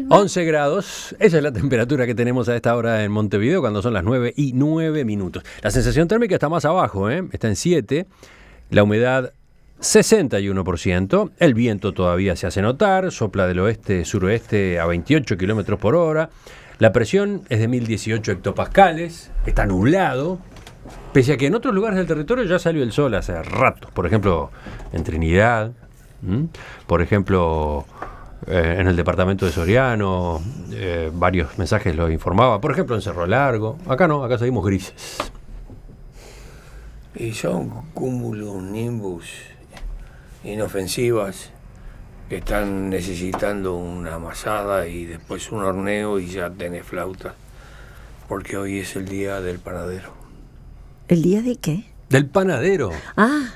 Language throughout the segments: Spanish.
11 grados, esa es la temperatura que tenemos a esta hora en Montevideo cuando son las 9:09. La sensación térmica está más abajo, está en 7, la humedad 61%, el viento todavía se hace notar, sopla del oeste-suroeste a 28 kilómetros por hora, la presión es de 1018 hectopascales, está nublado, pese a que en otros lugares del territorio ya salió el sol hace rato, por ejemplo en Trinidad, por ejemplo en el departamento de Soriano, varios mensajes lo informaba, por ejemplo en Cerro Largo, acá no, acá seguimos grises. Y son cúmulos, nimbus inofensivas que están necesitando una amasada y después un horneo y ya tenés flauta, porque hoy es el día del panadero. ¿El día de qué? Del panadero. Ah,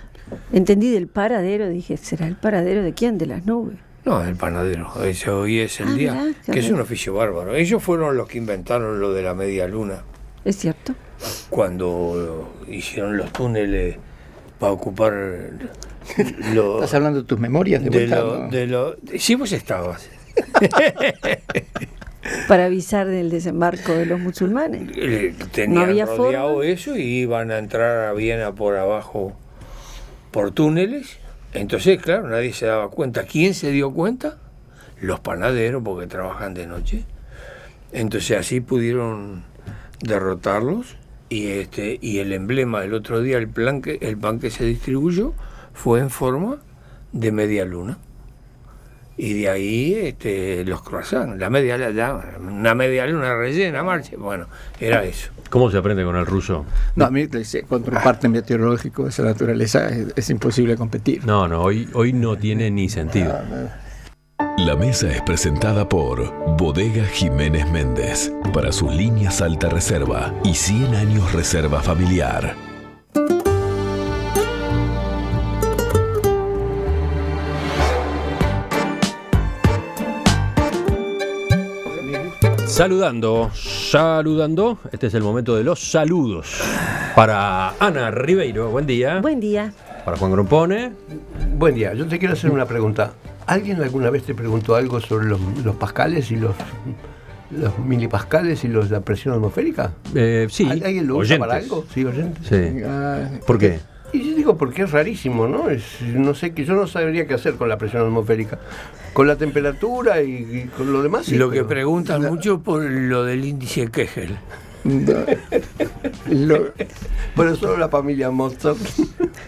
entendí del paradero, dije, ¿será el paradero de quién? ¿De las nubes? No, el panadero. Hoy es el día, ¿verdad? que es un oficio bárbaro. Ellos fueron los que inventaron lo de la media luna. ¿Es cierto? Cuando hicieron los túneles para ocupar ¿Estás hablando de tus memorias de vuelta? Sí, vos estabas. Para avisar del desembarco de los musulmanes. Tenían No había rodeado forma. eso y iban a entrar a Viena por abajo, por túneles. Entonces, claro, nadie se daba cuenta. ¿Quién se dio cuenta? Los panaderos, porque trabajan de noche. Entonces así pudieron derrotarlos y el emblema del otro día, el pan que se distribuyó fue en forma de media luna. Y de ahí los croissants, una media luna rellena, marcha. Bueno, era eso. ¿Cómo se aprende con el ruso? No, a mí contra un parte meteorológico de esa naturaleza es imposible competir. No, hoy no tiene ni sentido. La mesa es presentada por Bodega Jiménez Méndez, para sus líneas alta reserva y 100 años reserva familiar. Saludando, este es el momento de los saludos. Para Ana Ribeiro, buen día. Buen día. Para Juan Grompone. Buen día, yo te quiero hacer una pregunta. ¿Alguien alguna vez te preguntó algo sobre los pascales y los milipascales y la presión atmosférica? Sí. ¿Alguien lo usa para algo? Sí, oyentes. Sí. ¿Por qué? Y yo digo, porque es rarísimo, ¿no? No sé, que yo no sabría qué hacer con la presión atmosférica. Con la temperatura y con lo demás. Sí, Lo que preguntan mucho por lo del índice Kegel. Bueno, solo la familia Mozart.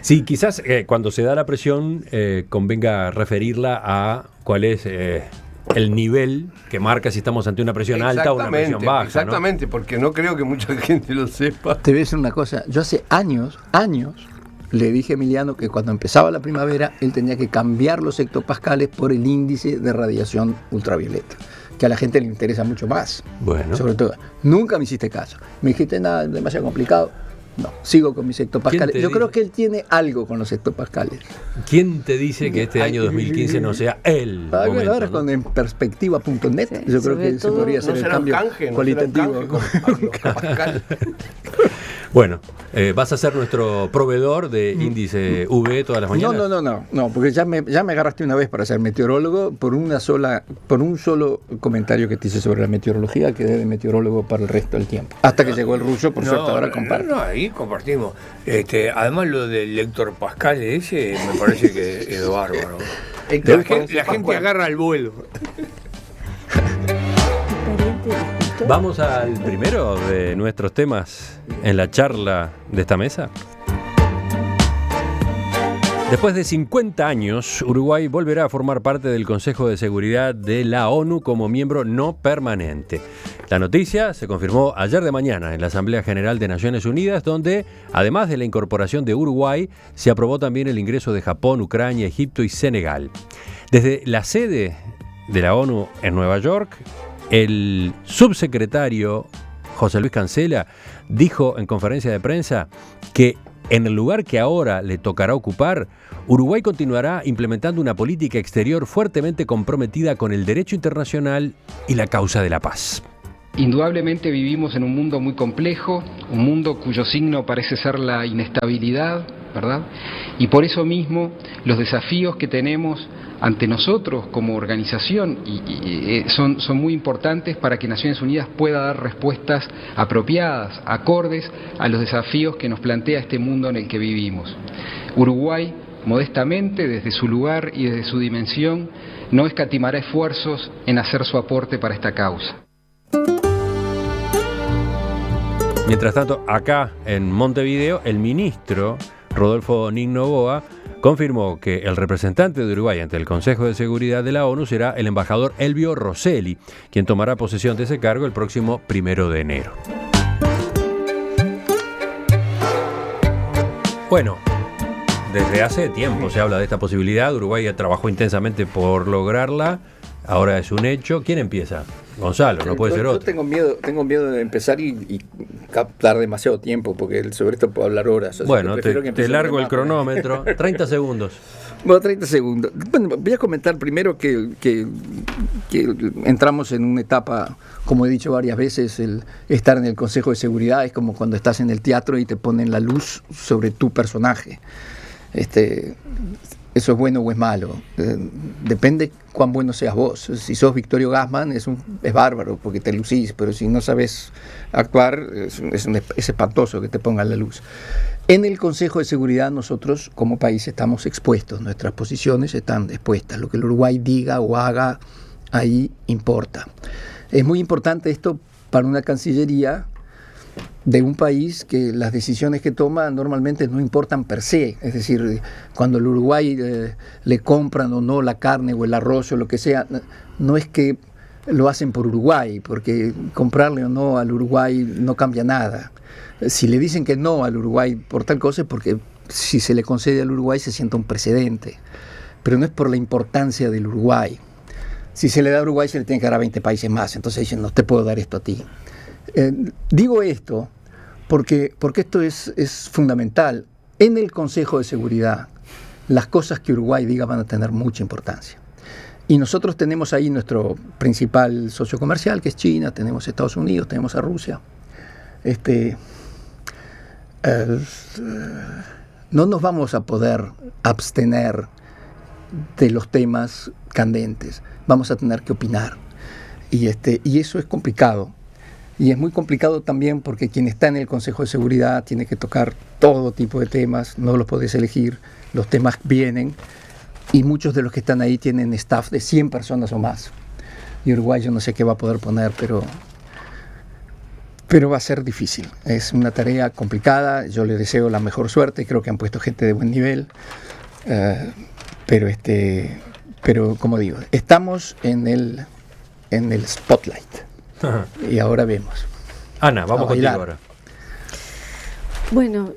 Sí, quizás cuando se da la presión convenga referirla a cuál es el nivel que marca si estamos ante una presión alta o una presión baja. Exactamente, ¿no? Porque no creo que mucha gente lo sepa. Te voy a decir una cosa, yo hace años, le dije a Emiliano que cuando empezaba la primavera él tenía que cambiar los hectopascales por el índice de radiación ultravioleta, que a la gente le interesa mucho más. Bueno. Sobre todo, nunca me hiciste caso. Me dijiste nada, demasiado complicado. No, sigo con mis hectopascales. Yo creo que él tiene algo con los hectopascales. ¿Quién te dice que este año 2015 no sea el momento? Ahora con enperspectiva.net, Sí, yo creo que se podría hacer no el será cambio canje, cualitativo. Pascal. Bueno, vas a ser nuestro proveedor de índice V todas las mañanas. No, porque ya me agarraste una vez para ser meteorólogo por un solo comentario que te hice sobre la meteorología, quedé de meteorólogo para el resto del tiempo. Hasta que llegó el ruso, por suerte ahora comparto. No, ahí compartimos. Además lo del Héctor Pascal ese me parece que es bárbaro. La gente agarra el vuelo. Vamos al primero de nuestros temas en la charla de esta mesa. Después de 50 años, Uruguay volverá a formar parte del Consejo de Seguridad de la ONU como miembro no permanente. La noticia se confirmó ayer de mañana en la Asamblea General de Naciones Unidas, donde, además de la incorporación de Uruguay, se aprobó también el ingreso de Japón, Ucrania, Egipto y Senegal. Desde la sede de la ONU en Nueva York, el subsecretario José Luis Cancela dijo en conferencia de prensa que en el lugar que ahora le tocará ocupar, Uruguay continuará implementando una política exterior fuertemente comprometida con el derecho internacional y la causa de la paz. Indudablemente vivimos en un mundo muy complejo, un mundo cuyo signo parece ser la inestabilidad, ¿verdad? Y por eso mismo los desafíos que tenemos ante nosotros como organización son muy importantes para que Naciones Unidas pueda dar respuestas apropiadas, acordes a los desafíos que nos plantea este mundo en el que vivimos. Uruguay, modestamente, desde su lugar y desde su dimensión, no escatimará esfuerzos en hacer su aporte para esta causa. Mientras tanto, acá en Montevideo, el ministro Rodolfo Nick-Noboa confirmó que el representante de Uruguay ante el Consejo de Seguridad de la ONU será el embajador Elvio Rosselli, quien tomará posesión de ese cargo el próximo 1 de enero. Bueno, desde hace tiempo se habla de esta posibilidad. Uruguay trabajó intensamente por lograrla. Ahora es un hecho. ¿Quién empieza? Gonzalo, no puede ser otro. Yo tengo miedo de empezar y captar demasiado tiempo, porque sobre esto puedo hablar horas. Bueno, te largo el cronómetro. 30 segundos. Bueno, 30 segundos. Bueno, voy a comentar primero que entramos en una etapa, como he dicho varias veces, el estar en el Consejo de Seguridad es como cuando estás en el teatro y te ponen la luz sobre tu personaje. Eso es bueno o es malo. Depende cuán bueno seas vos. Si sos Victorio Gassman es bárbaro porque te lucís, pero si no sabes actuar es espantoso que te pongan la luz. En el Consejo de Seguridad nosotros como país estamos expuestos, nuestras posiciones están expuestas. Lo que el Uruguay diga o haga ahí importa. Es muy importante esto para una cancillería de un país que las decisiones que toma normalmente no importan per se, es decir, cuando el Uruguay le compran o no la carne o el arroz o lo que sea, no es que lo hacen por Uruguay, porque comprarle o no al Uruguay no cambia nada. Si le dicen que no al Uruguay por tal cosa es porque si se le concede al Uruguay se sienta un precedente, pero no es por la importancia del Uruguay. Si se le da a Uruguay se le tiene que dar a 20 países más, entonces dicen no te puedo dar esto a ti. Digo esto porque esto es fundamental. En el Consejo de Seguridad, las cosas que Uruguay diga van a tener mucha importancia. Y nosotros tenemos ahí nuestro principal socio comercial, que es China, tenemos Estados Unidos, tenemos a Rusia. No nos vamos a poder abstener de los temas candentes, vamos a tener que opinar. Y eso es complicado. Y es muy complicado también porque quien está en el Consejo de Seguridad tiene que tocar todo tipo de temas, no los podés elegir, los temas vienen y muchos de los que están ahí tienen staff de 100 personas o más. Y Uruguay yo no sé qué va a poder poner, pero va a ser difícil. Es una tarea complicada, yo le deseo la mejor suerte, creo que han puesto gente de buen nivel, pero como digo, estamos en el spotlight. Ajá. Y ahora vemos. Ana, vamos contigo ahora. Bueno,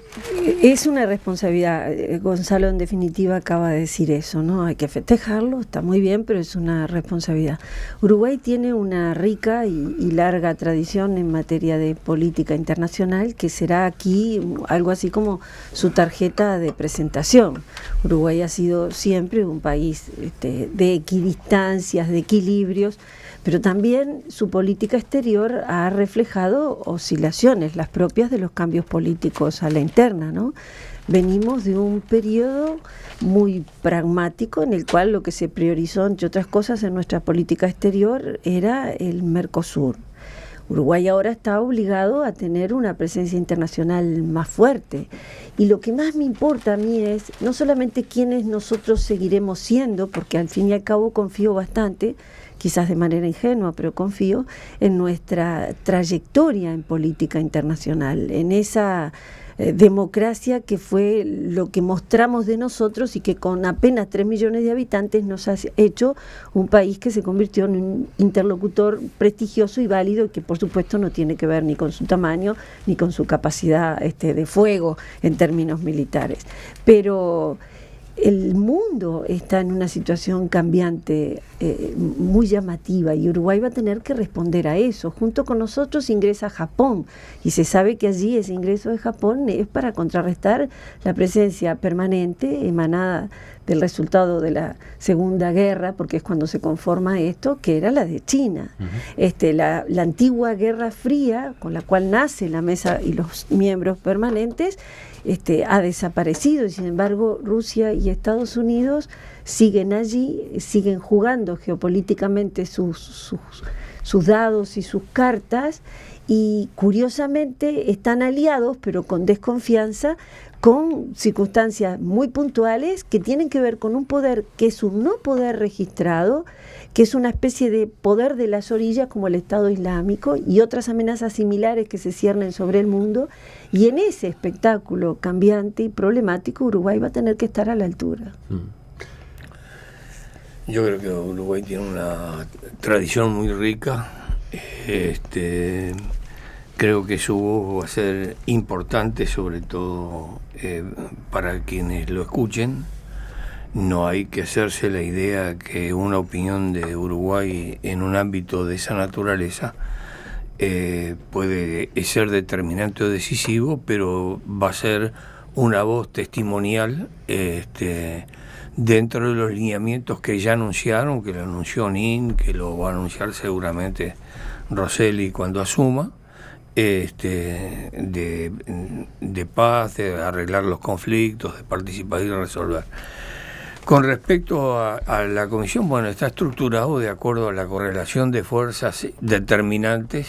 es una responsabilidad. Gonzalo en definitiva acaba de decir eso, ¿no? Hay que festejarlo, está muy bien, pero es una responsabilidad. Uruguay tiene una rica y larga tradición en materia de política internacional que será aquí algo así como su tarjeta de presentación. Uruguay ha sido siempre un país de equidistancias, de equilibrios, pero también su política exterior ha reflejado oscilaciones, las propias de los cambios políticos a la interna, ¿no? Venimos de un periodo muy pragmático en el cual lo que se priorizó, entre otras cosas, en nuestra política exterior era el Mercosur. Uruguay ahora está obligado a tener una presencia internacional más fuerte. Y lo que más me importa a mí es no solamente quiénes nosotros seguiremos siendo, porque al fin y al cabo confío bastante, quizás de manera ingenua, pero confío en nuestra trayectoria en política internacional, en esa democracia que fue lo que mostramos de nosotros y que con apenas 3 millones de habitantes nos ha hecho un país que se convirtió en un interlocutor prestigioso y válido y que por supuesto no tiene que ver ni con su tamaño ni con su capacidad de fuego en términos militares. Pero el mundo está en una situación cambiante muy llamativa y Uruguay va a tener que responder a eso. Junto con nosotros ingresa Japón y se sabe que allí ese ingreso de Japón es para contrarrestar la presencia permanente emanada del resultado de la Segunda Guerra, porque es cuando se conforma esto, que era la de China. Uh-huh. La antigua Guerra Fría, con la cual nace la mesa y los miembros permanentes, ha desaparecido, y sin embargo Rusia y Estados Unidos siguen allí, siguen jugando geopolíticamente sus dados y sus cartas, y curiosamente están aliados, pero con desconfianza, con circunstancias muy puntuales que tienen que ver con un poder que es un no poder registrado, que es una especie de poder de las orillas como el Estado Islámico y otras amenazas similares que se ciernen sobre el mundo, y en ese espectáculo cambiante y problemático Uruguay va a tener que estar a la altura. Yo creo que Uruguay tiene una tradición muy rica. Creo que su voz va a ser importante, sobre todo para quienes lo escuchen. No hay que hacerse la idea que una opinión de Uruguay en un ámbito de esa naturaleza puede ser determinante o decisivo, pero va a ser una voz testimonial dentro de los lineamientos que ya anunciaron, que lo anunció Nin, que lo va a anunciar seguramente Rosselli cuando asuma, de paz, de arreglar los conflictos, de participar y resolver. Con respecto a la comisión, bueno, está estructurado de acuerdo a la correlación de fuerzas determinantes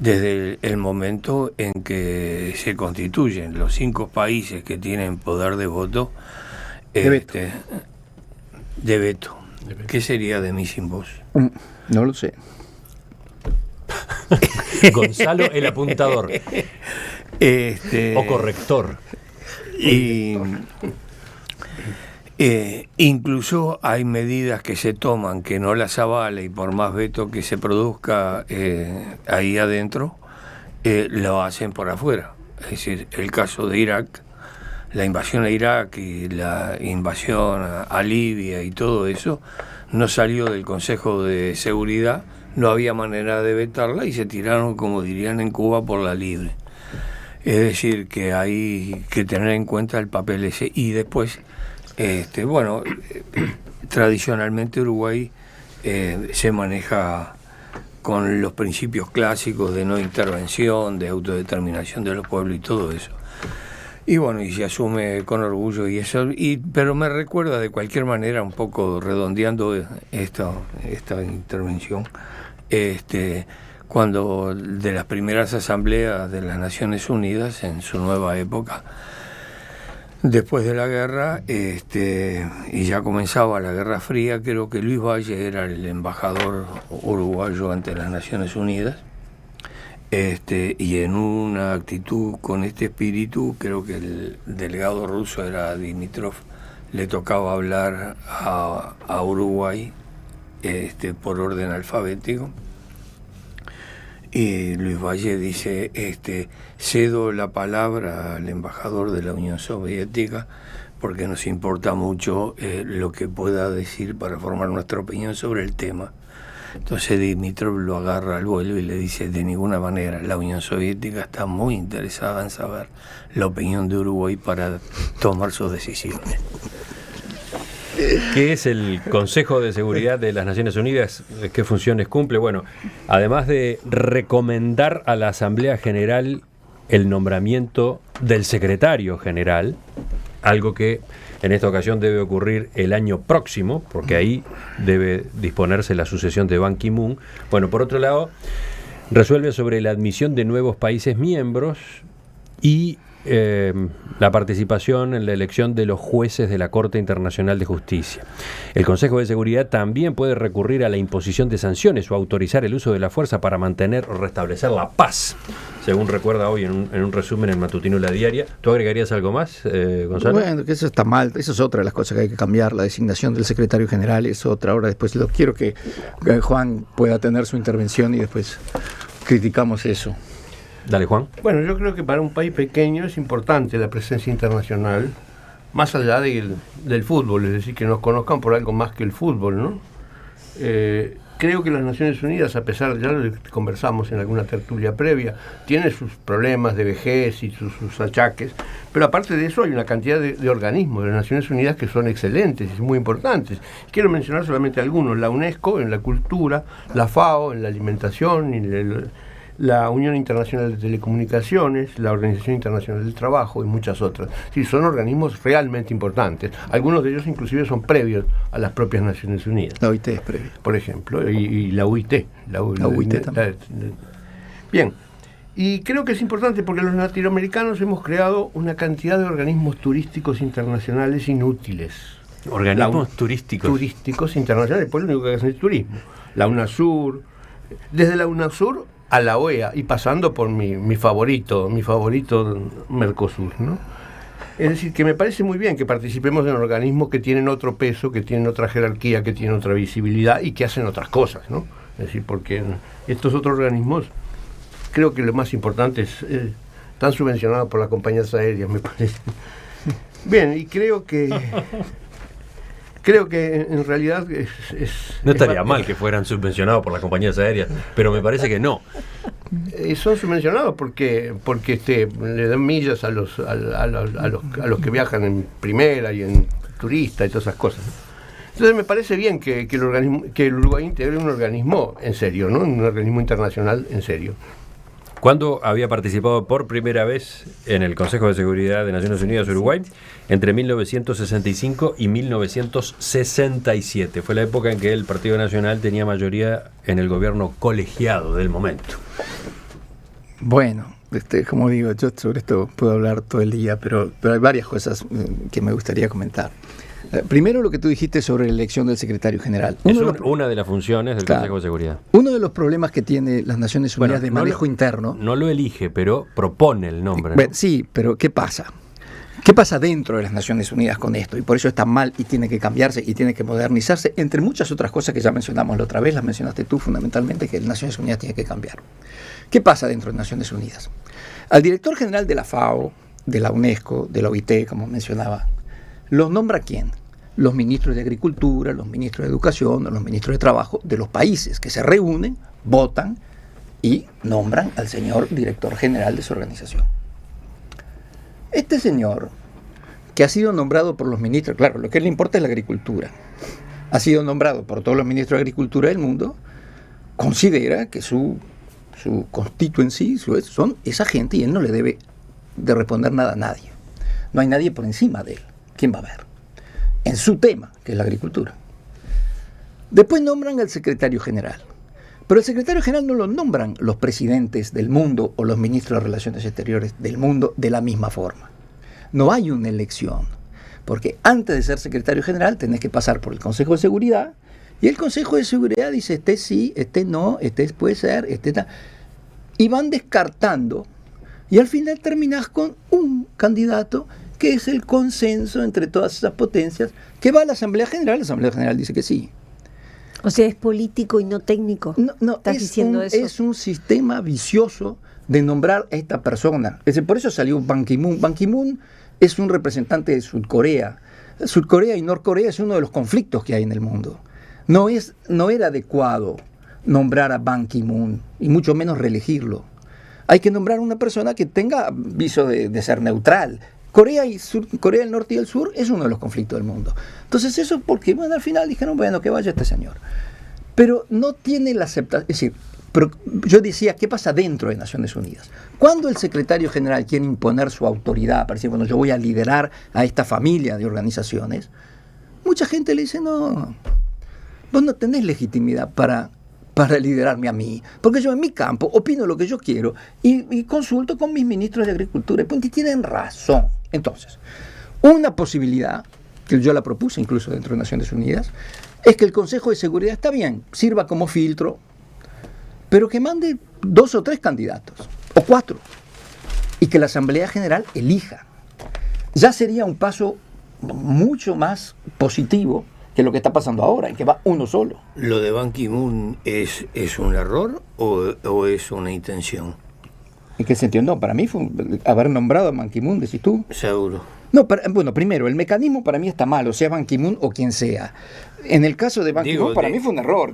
desde el momento en que se constituyen los 5 países que tienen poder de voto. De veto. ¿Qué sería de mí sin vos? No lo sé. Gonzalo, el apuntador. O corrector. Y incluso hay medidas que se toman que no las avala, y por más veto que se produzca ahí adentro, lo hacen por afuera. Es decir, el caso de Irak, la invasión a Irak y la invasión a Libia y todo eso, no salió del Consejo de Seguridad, no había manera de vetarla y se tiraron, como dirían en Cuba, por la libre. Es decir, que hay que tener en cuenta el papel ese. Y después, tradicionalmente Uruguay se maneja con los principios clásicos de no intervención, de autodeterminación de los pueblos y todo eso. Y bueno, y se asume con orgullo y eso, pero me recuerda de cualquier manera, un poco redondeando esta intervención, cuando de las primeras asambleas de las Naciones Unidas en su nueva época, después de la guerra, y ya comenzaba la Guerra Fría, creo que Luis Valle era el embajador uruguayo ante las Naciones Unidas. Y en una actitud con este espíritu, creo que el delegado ruso era Dimitrov, le tocaba hablar a Uruguay por orden alfabético, y Luis Valle dice, cedo la palabra al embajador de la Unión Soviética porque nos importa mucho lo que pueda decir para formar nuestra opinión sobre el tema. Entonces Dimitrov lo agarra al vuelo y le dice, de ninguna manera, la Unión Soviética está muy interesada en saber la opinión de Uruguay para tomar sus decisiones. ¿Qué es el Consejo de Seguridad de las Naciones Unidas? ¿Qué funciones cumple? Bueno, además de recomendar a la Asamblea General el nombramiento del secretario general, algo que en esta ocasión debe ocurrir el año próximo, porque ahí debe disponerse la sucesión de Ban Ki-moon. Bueno, por otro lado, resuelve sobre la admisión de nuevos países miembros y la participación en la elección de los jueces de la Corte Internacional de Justicia. El Consejo de Seguridad también puede recurrir a la imposición de sanciones o autorizar el uso de la fuerza para mantener o restablecer la paz, según recuerda hoy en un resumen en Matutino La Diaria. ¿Tú agregarías algo más, Gonzalo? Bueno, que eso está mal, eso es otra de las cosas que hay que cambiar, la designación del secretario general es otra. Ahora después quiero que Juan pueda tener su intervención y después criticamos eso. Dale, Juan. Bueno, yo creo que para un país pequeño es importante la presencia internacional, más allá del fútbol, es decir, que nos conozcan por algo más que el fútbol, ¿no? Creo que las Naciones Unidas, a pesar, ya lo conversamos en alguna tertulia previa, tiene sus problemas de vejez y sus achaques, pero aparte de eso hay una cantidad de organismos de las Naciones Unidas que son excelentes y muy importantes. Quiero mencionar solamente algunos: la UNESCO en la cultura, la FAO en la alimentación, la Unión Internacional de Telecomunicaciones, la Organización Internacional del Trabajo y muchas otras. Sí, son organismos realmente importantes. Algunos de ellos inclusive son previos a las propias Naciones Unidas. La OIT es previa. Por ejemplo, y la UIT. La UIT también. Bien. Y creo que es importante porque los latinoamericanos hemos creado una cantidad de organismos turísticos internacionales inútiles. Organismos turísticos. Turísticos internacionales, pues lo único que hacen es turismo. La UNASUR, desde la UNASUR a la OEA y pasando por mi favorito Mercosur, ¿no? Es decir, que me parece muy bien que participemos en organismos que tienen otro peso, que tienen otra jerarquía, que tienen otra visibilidad y que hacen otras cosas, ¿no? Es decir, porque estos otros organismos, creo que lo más importante es, están subvencionados por las compañías aéreas, me parece. Bien, y creo que en realidad no estaría mal que fueran subvencionados por las compañías aéreas, pero me parece que no. Son subvencionados porque le dan millas a los que viajan en primera y en turista y todas esas cosas. Entonces me parece bien que el Uruguay integre un organismo en serio, ¿no? Un organismo internacional en serio. ¿Cuándo había participado por primera vez en el Consejo de Seguridad de Naciones Unidas Uruguay? Entre 1965 y 1967. Fue la época en que el Partido Nacional tenía mayoría en el gobierno colegiado del momento. Bueno, como digo, yo sobre esto puedo hablar todo el día, pero hay varias cosas que me gustaría comentar. Primero, lo que tú dijiste sobre la elección del secretario general. Una de las funciones del Consejo de Seguridad. Uno de los problemas que tiene las Naciones Unidas de manejo interno... No lo elige, pero propone el nombre, ¿no? Sí, pero ¿qué pasa? ¿Qué pasa dentro de las Naciones Unidas con esto? Y por eso está mal y tiene que cambiarse y tiene que modernizarse, entre muchas otras cosas que ya mencionamos la otra vez, las mencionaste tú fundamentalmente, que las Naciones Unidas tiene que cambiar. ¿Qué pasa dentro de las Naciones Unidas? Al director general de la FAO, de la UNESCO, de la OIT, como mencionaba, ¿los nombra quién? Los ministros de Agricultura, los ministros de Educación, los ministros de Trabajo de los países que se reúnen, votan y nombran al señor director general de su organización. Este señor, que ha sido nombrado por los ministros, claro, lo que le importa es la agricultura, ha sido nombrado por todos los ministros de Agricultura del mundo, considera que su constituency son esa gente y él no le debe de responder nada a nadie. No hay nadie por encima de él. ¿Quién va a ver? En su tema, que es la agricultura. Después nombran al secretario general. Pero el secretario general no lo nombran los presidentes del mundo o los ministros de Relaciones Exteriores del mundo de la misma forma. No hay una elección. Porque antes de ser secretario general tenés que pasar por el Consejo de Seguridad y el Consejo de Seguridad dice este sí, este no, este puede ser, este tal. Y van descartando y al final terminás con un candidato que es el consenso entre todas esas potencias, que va a la Asamblea General dice que sí. O sea, es político y no técnico. No, ¿Estás diciendo eso? Es un sistema vicioso de nombrar a esta persona. Por eso salió Ban Ki-moon. Ban Ki-moon es un representante de Surcorea. Surcorea y Norcorea es uno de los conflictos que hay en el mundo. No era adecuado nombrar a Ban Ki-moon, y mucho menos reelegirlo. Hay que nombrar a una persona que tenga viso de ser neutral. Corea del Norte y el Sur es uno de los conflictos del mundo. Entonces eso porque, al final dijeron, que vaya este señor. Pero no tiene la aceptación. Es decir, pero yo decía, ¿qué pasa dentro de Naciones Unidas? Cuando el secretario general quiere imponer su autoridad, para decir, yo voy a liderar a esta familia de organizaciones, mucha gente le dice, no, vos no tenés legitimidad para liderarme a mí, porque yo en mi campo opino lo que yo quiero y consulto con mis ministros de Agricultura, y tienen razón. Entonces, una posibilidad, que yo la propuse incluso dentro de Naciones Unidas, es que el Consejo de Seguridad está bien, sirva como filtro, pero que mande 2 o 3 candidatos, o 4, y que la Asamblea General elija. Ya sería un paso mucho más positivo que lo que está pasando ahora, en que va uno solo. ¿Lo de Ban Ki-moon es un error o es una intención? ¿En qué sentido? No, para mí fue haber nombrado a Ban Ki-moon, decís tú. Seguro. No, primero, el mecanismo para mí está mal, o sea Ban Ki-moon o quien sea. En el caso de Ban Ki-moon, para mí fue un error,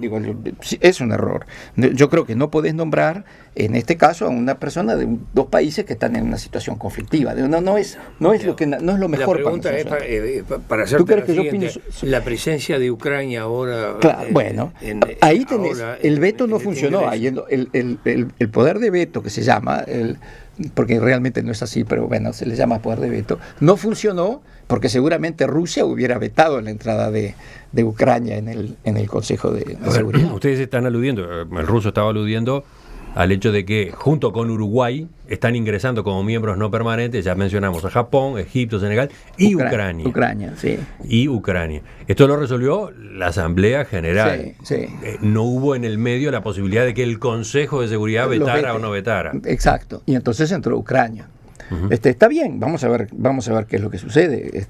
es un error. Yo creo que no podés nombrar, en este caso, a una persona de dos países que están en una situación conflictiva. No es lo mejor. La pregunta para hacerte la siguiente, la presencia de Ucrania ahora... Claro, ahí tenés, el veto no funcionó, ahí el poder de veto que se llama... porque realmente no es así, pero bueno, se le llama poder de veto, no funcionó porque seguramente Rusia hubiera vetado la entrada de Ucrania en el Consejo de Seguridad. Ustedes están aludiendo, el ruso estaba aludiendo al hecho de que junto con Uruguay están ingresando como miembros no permanentes, ya mencionamos a Japón, Egipto, Senegal y Ucrania. Ucrania, sí. Y Ucrania. Esto lo resolvió la Asamblea General. Sí. No hubo en el medio la posibilidad de que el Consejo de Seguridad vetara o no vetara. Exacto. Y entonces entró Ucrania. Uh-huh. Está bien, vamos a ver qué es lo que sucede.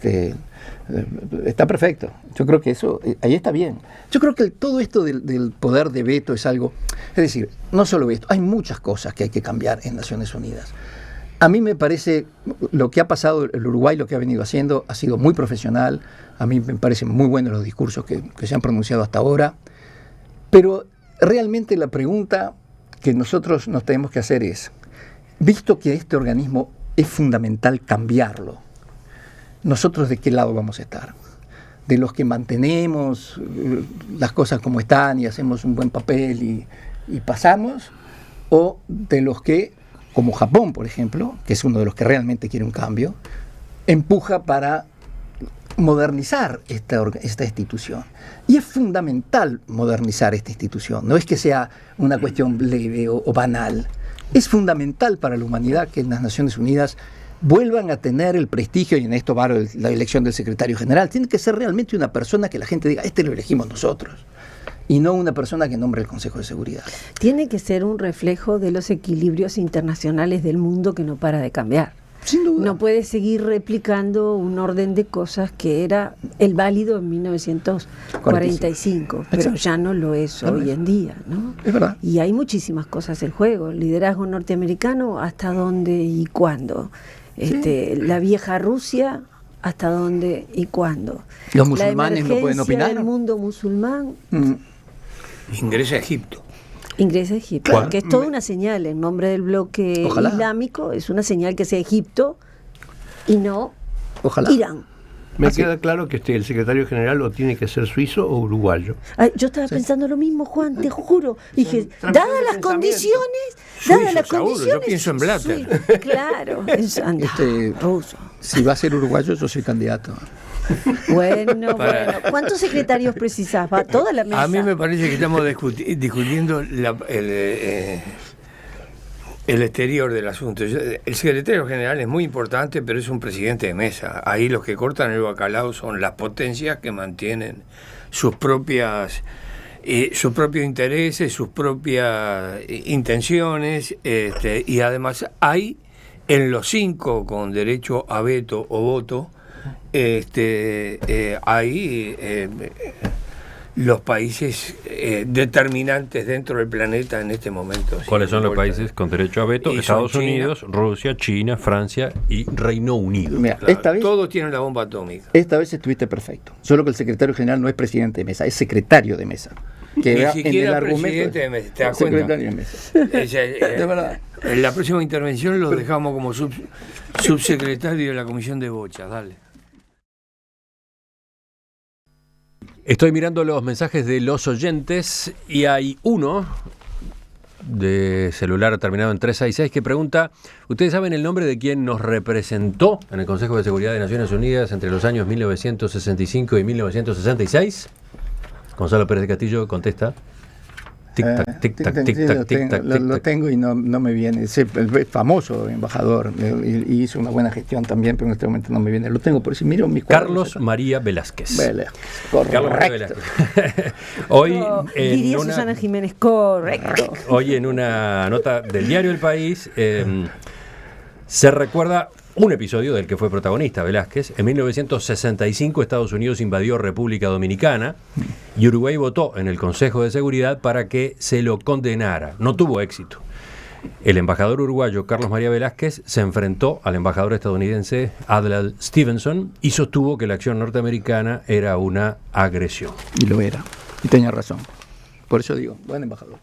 Está perfecto. Yo creo que eso ahí está bien. Yo creo que todo esto del poder de veto es algo, es decir, no solo esto, hay muchas cosas que hay que cambiar en Naciones Unidas. A mí me parece lo que ha pasado el Uruguay, lo que ha venido haciendo, ha sido muy profesional. A mí me parecen muy buenos los discursos que se han pronunciado hasta ahora. Pero realmente la pregunta que nosotros nos tenemos que hacer es, visto que este organismo es fundamental cambiarlo, ¿nosotros de qué lado vamos a estar? ¿De los que mantenemos las cosas como están y hacemos un buen papel y pasamos? ¿O de los que, como Japón, por ejemplo, que es uno de los que realmente quiere un cambio, empuja para modernizar esta institución? Y es fundamental modernizar esta institución, no es que sea una cuestión leve o banal. Es fundamental para la humanidad que en las Naciones Unidas vuelvan a tener el prestigio, y en esto va la elección del secretario general. Tiene que ser realmente una persona que la gente diga, lo elegimos nosotros, y no una persona que nombre el Consejo de Seguridad. Tiene que ser un reflejo de los equilibrios internacionales del mundo que no para de cambiar. Sin duda. No puede seguir replicando un orden de cosas que era el válido en 1945, pero ya no lo es hoy en día, ¿no? Es verdad. Y hay muchísimas cosas en juego. El liderazgo norteamericano, ¿hasta dónde y cuándo? La vieja Rusia, ¿hasta dónde y cuándo? Los musulmanes no pueden opinar. El mundo musulmán. Ingresa a Egipto. Ingresa a Egipto, claro, que es toda una señal en nombre del bloque islámico, es una señal que sea Egipto y no Irán. Me queda claro que el secretario general o tiene que ser suizo o uruguayo. Yo estaba pensando lo mismo, Juan, te juro. Dije, dadas las condiciones, yo pienso en Blatter. Claro, ruso. Si va a ser uruguayo, yo soy candidato. Bueno, ¿cuántos secretarios precisás? ¿Va toda la mesa? A mí me parece que estamos discutiendo el exterior del asunto. El secretario general es muy importante, pero es un presidente de mesa. Ahí los que cortan el bacalao son las potencias que mantienen sus propios intereses, sus propias intenciones, y además hay en los 5 con derecho a veto o voto, hay los países determinantes dentro del planeta en este momento. ¿Cuáles son los países con derecho a veto? Estados Unidos, Rusia, China, Francia y Reino Unido. Mira, claro, todos tienen la bomba atómica. Esta vez estuviste perfecto. Solo que el secretario general no es presidente de mesa, es secretario de mesa. Que ni siquiera presidente de mesa, ¿te das cuenta? Secretario de mesa. De verdad. En la próxima intervención lo dejamos como subsecretario de la Comisión de Bochas. Dale. Estoy mirando los mensajes de los oyentes y hay uno de celular terminado en 366 que pregunta, ¿ustedes saben el nombre de quien nos representó en el Consejo de Seguridad de Naciones Unidas entre los años 1965 y 1966? Gonzalo Pérez de Castillo contesta. Tic-tac, tic-tac, tic-tac, tic-tac. Lo tengo y no me viene. Es el famoso embajador y hizo una buena gestión también, pero en este momento no me viene. Lo tengo por si miro mi cuadro. Carlos María Velázquez. Correcto. Carlos María Velázquez. Hoy diría Susana Jiménez, correcto. Hoy en una nota del diario El País se recuerda un episodio del que fue protagonista Velázquez. En 1965 Estados Unidos invadió República Dominicana y Uruguay votó en el Consejo de Seguridad para que se lo condenara. No tuvo éxito. El embajador uruguayo Carlos María Velázquez se enfrentó al embajador estadounidense Adlai Stevenson y sostuvo que la acción norteamericana era una agresión. Y lo era. Y tenía razón. Por eso digo, buen embajador.